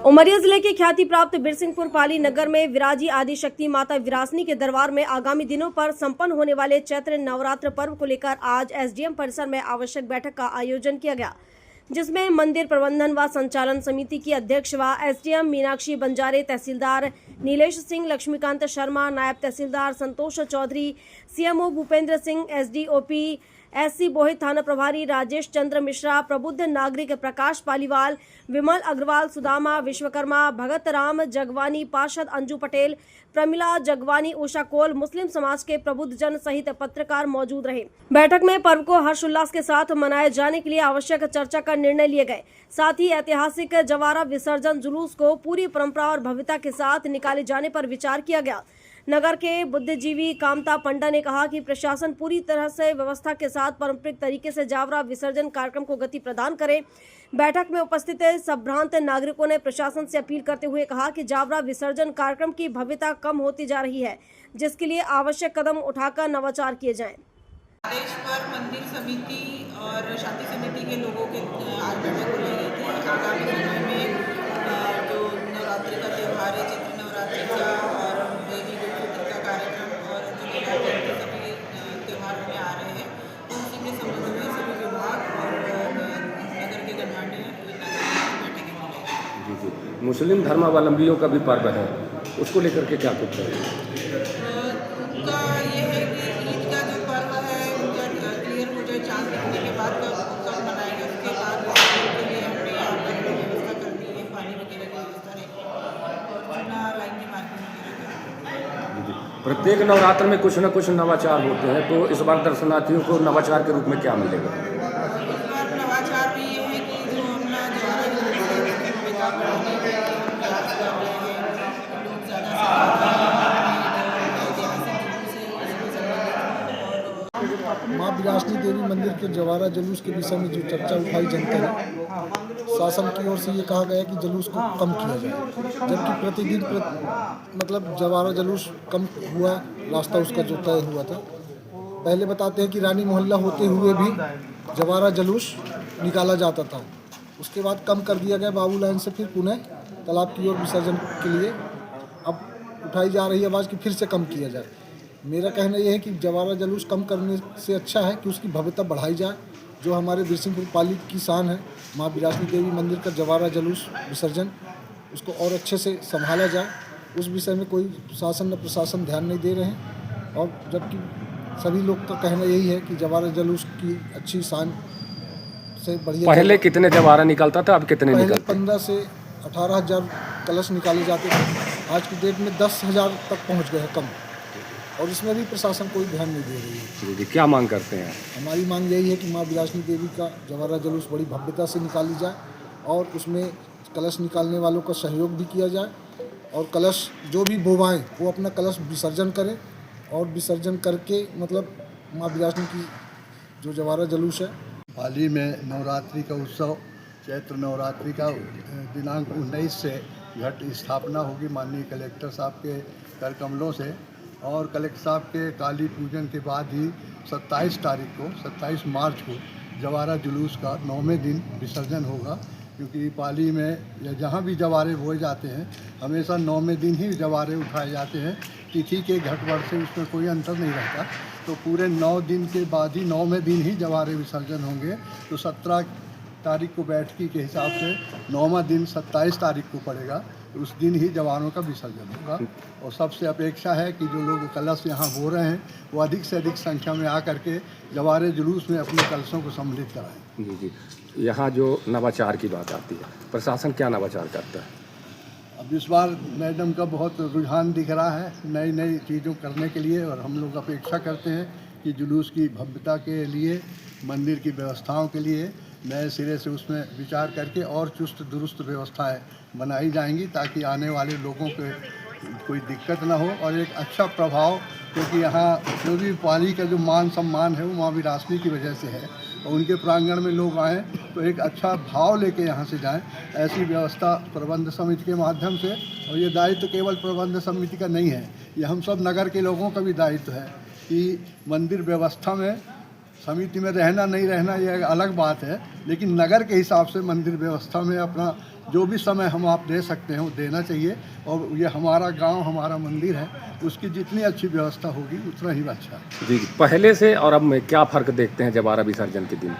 उमरिया जिले के ख्याति प्राप्त बिरसिंहपुर पाली नगर में विराजी आदि शक्ति माता विरासनी के दरबार में आगामी दिनों पर संपन्न होने वाले चैत्र नवरात्र पर्व को लेकर आज एसडीएम परिसर में आवश्यक बैठक का आयोजन किया गया, जिसमें मंदिर प्रबंधन व संचालन समिति की अध्यक्ष व एसडीएम मीनाक्षी बंजारे, तहसीलदार नीलेश सिंह, लक्ष्मीकांत शर्मा, नायब तहसीलदार Santosh Chaudhary, CMO Bhupendra Singh, SDOP SC Bohit, थाना प्रभारी राजेश चंद्र मिश्रा, प्रबुद्ध नागरिक प्रकाश पालीवाल, विमल अग्रवाल, सुदामा विश्वकर्मा, भगत राम जगवानी, पार्षद अंजू पटेल, प्रमिला जगवानी, उषा कोल, मुस्लिम समाज के प्रबुद्ध जन सहित पत्रकार मौजूद रहे। बैठक में पर्व को हर्षोल्लास के साथ मनाए जाने के लिए आवश्यक चर्चा का निर्णय लिए गए। साथ ही ऐतिहासिक जवारा विसर्जन जुलूस को पूरी परंपरा और भव्यता के साथ निकाले जाने पर विचार किया गया। नगर के बुद्धिजीवी कामता पंडा ने कहा कि प्रशासन पूरी तरह से व्यवस्था के साथ पारंपरिक तरीके से जावरा विसर्जन कार्यक्रम को गति प्रदान करे। बैठक में उपस्थित संभ्रांत नागरिकों ने प्रशासन से अपील करते हुए कहा कि जावरा विसर्जन कार्यक्रम की भव्यता कम होती जा रही है, जिसके लिए आवश्यक कदम उठाकर नवाचार किए जाएं। आदेश पर मंदिर समिति और शांति समिति के लोगों के आज बैठक बुलाई गई थी। आगामी समय में जो नवरात्रि का त्यौहार है, चैत्र नवरात्रि का और देवी गुरपुत्र का कार्यक्रम और जो सभी त्यौहार में आ रहे हैं, तो उसी के संबंध में सभी विभाग और नगर के गणमान्य बैठकें बुलाई। जी, मुस्लिम धर्मावलंबियों का भी पर्व है, उसको लेकर के क्या कुछ है? उनका ये है कि ईद का जो पर्व है उनका क्लियर हो जाए, चांद दिखने के बाद कब मनाएंगे, उसके बाद के लिए हमने यहाँ पर व्यवस्था कर दी है, पानी वगैरह की व्यवस्था रहेगी और चूना लाइन की मार्किंग वगैरह कर। प्रत्येक नवरात्र में कुछ न कुछ नवाचार होते हैं, तो इस बार दर्शनार्थियों को नवाचार के रूप में क्या मिलेगा? इस बार नवाचार भी ये है कि जो अपना जवारा भव्यता बढ़ाने के लिए हम प्रयास कर रहे हैं, लोग ज़्यादा माँ विरासनी देवी मंदिर के जवारा जुलूस के विषय में जो चर्चा उठाई जनता ने, शासन की ओर से ये कहा गया कि जुलूस को कम किया जाए, जबकि प्रतिदिन मतलब जवारा जुलूस कम हुआ, रास्ता उसका जो तय हुआ था। पहले बताते हैं कि रानी मोहल्ला होते हुए भी जवारा जुलूस निकाला जाता था, उसके बाद कम कर दिया गया बाबू लाइन से, फिर पुनः तालाब की ओर विसर्जन के लिए अब उठाई जा रही आवाज़ कि फिर से कम किया जाए। मेरा कहना यह है कि जवारा जुलूस कम करने से अच्छा है कि उसकी भव्यता बढ़ाई जाए। जो हमारे बिरसिंहपुर पाली की शान है, माँ विरासनी देवी मंदिर का जवारा जुलूस विसर्जन, उसको और अच्छे से संभाला जाए। उस विषय में कोई शासन न प्रशासन ध्यान नहीं दे रहे हैं, और जबकि सभी लोग का कहना यही है कि जवारा जुलूस की अच्छी शान से बढ़िया। पहले कितने जवारा निकलता था, अब कितने निकलते? 15 से 18,000 कलश निकाले जाते थे, आज की डेट में 10,000 तक पहुँच गए हैं कम, और इसमें भी प्रशासन कोई ध्यान नहीं दे रही है। जी, क्या मांग करते हैं? हमारी मांग यही है कि माँ विरासनी देवी का जवारा जुलूस बड़ी भव्यता से निकाली जाए, और उसमें कलश निकालने वालों का सहयोग भी किया जाए, और कलश जो भी बोवाएं वो अपना कलश विसर्जन करें, और विसर्जन करके मतलब माँ विरासनी की जो जवारा जुलूस है। पाली में नवरात्रि का उत्सव, चैत्र नवरात्रि का दिनांक 19 से घट स्थापना होगी माननीय कलेक्टर साहब के कर कमलों से, और कलेक्टर साहब के काली पूजन के बाद ही 27 मार्च को जवारा जुलूस का 9वें दिन विसर्जन होगा। क्योंकि पाली में या जहाँ भी जवारे बोए जाते हैं, हमेशा 9वें दिन ही जवारे उठाए जाते हैं। तिथि के घटवर्ष से उसमें कोई अंतर नहीं रहता, तो पूरे 9 दिन के बाद ही 9वें दिन ही जवारे विसर्जन होंगे। तो 17 तारीख को बैठकी के हिसाब से 9वां दिन 27 तारीख को पड़ेगा, उस दिन ही जवानों का विसर्जन होगा। और सबसे अपेक्षा है कि जो लोग कलश यहाँ बो रहे हैं वो अधिक से अधिक संख्या में आकर के जवारे जुलूस में अपने कलशों को सम्मिलित कराएं। जी, यहाँ जो नवाचार की बात आती है, प्रशासन क्या नवाचार करता है? अब इस बार मैडम का बहुत रुझान दिख रहा है नई नई चीज़ों करने के लिए, और हम लोग अपेक्षा करते हैं कि जुलूस की भव्यता के लिए, मंदिर की व्यवस्थाओं के लिए नए सिरे से उसमें विचार करके और चुस्त दुरुस्त व्यवस्थाएं बनाई जाएंगी, ताकि आने वाले लोगों को कोई दिक्कत ना हो और एक अच्छा प्रभाव, क्योंकि यहाँ जो भी पाली का जो मान सम्मान है वो माँ विरासनी की वजह से है, और उनके प्रांगण में लोग आएँ तो एक अच्छा भाव लेके यहाँ से जाएं। ऐसी व्यवस्था प्रबंध समिति के माध्यम से, और ये दायित्व केवल प्रबंध समिति का नहीं है, ये हम सब नगर के लोगों का भी दायित्व है कि मंदिर व्यवस्था में समिति में रहना नहीं रहना ये एक अलग बात है, लेकिन नगर के हिसाब से मंदिर व्यवस्था में अपना जो भी समय हम आप दे सकते हैं वो देना चाहिए। और ये हमारा गांव, हमारा मंदिर है, उसकी जितनी अच्छी व्यवस्था होगी उतना ही अच्छा है। जी, पहले से और अब में क्या फ़र्क देखते हैं जवारा विसर्जन के दिन?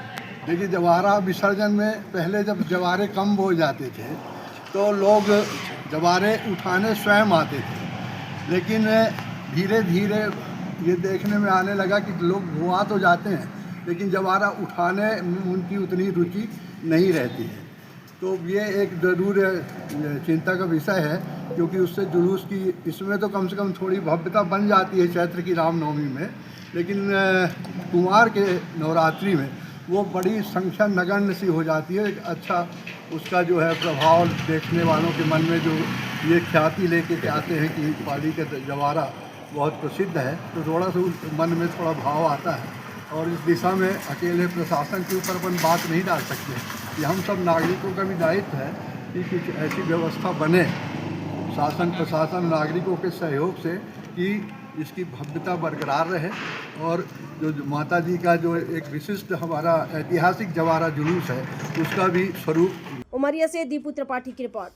देखिए, जवारा विसर्जन में पहले जब जवारे कम हो जाते थे तो लोग जवारे उठाने स्वयं आते थे, लेकिन धीरे धीरे ये देखने में आने लगा कि लोग धुआं तो जाते हैं लेकिन जवारा उठाने में उनकी उतनी रुचि नहीं रहती है। तो ये एक ज़रूर चिंता का विषय है, क्योंकि उससे जुलूस की इसमें तो कम से कम थोड़ी भव्यता बन जाती है चैत्र की रामनवमी में, लेकिन कुमार के नवरात्रि में वो बड़ी संख्या नगण्य सी हो जाती है। एक अच्छा उसका जो है प्रभाव देखने वालों के मन में जो ये ख्याति लेके के आते हैं कि पाली का जवारा बहुत प्रसिद्ध है, तो थोड़ा सा मन में थोड़ा भाव आता है। और इस दिशा में अकेले प्रशासन के ऊपर अपन बात नहीं डाल सकते, कि हम सब नागरिकों का भी दायित्व है कि कुछ ऐसी व्यवस्था बने शासन प्रशासन नागरिकों के सहयोग से कि इसकी भव्यता बरकरार रहे और जो माता जी का जो एक विशिष्ट हमारा ऐतिहासिक जवारा जुलूस है उसका भी स्वरूप। उमरिया से दीपू त्रिपाठी की रिपोर्ट।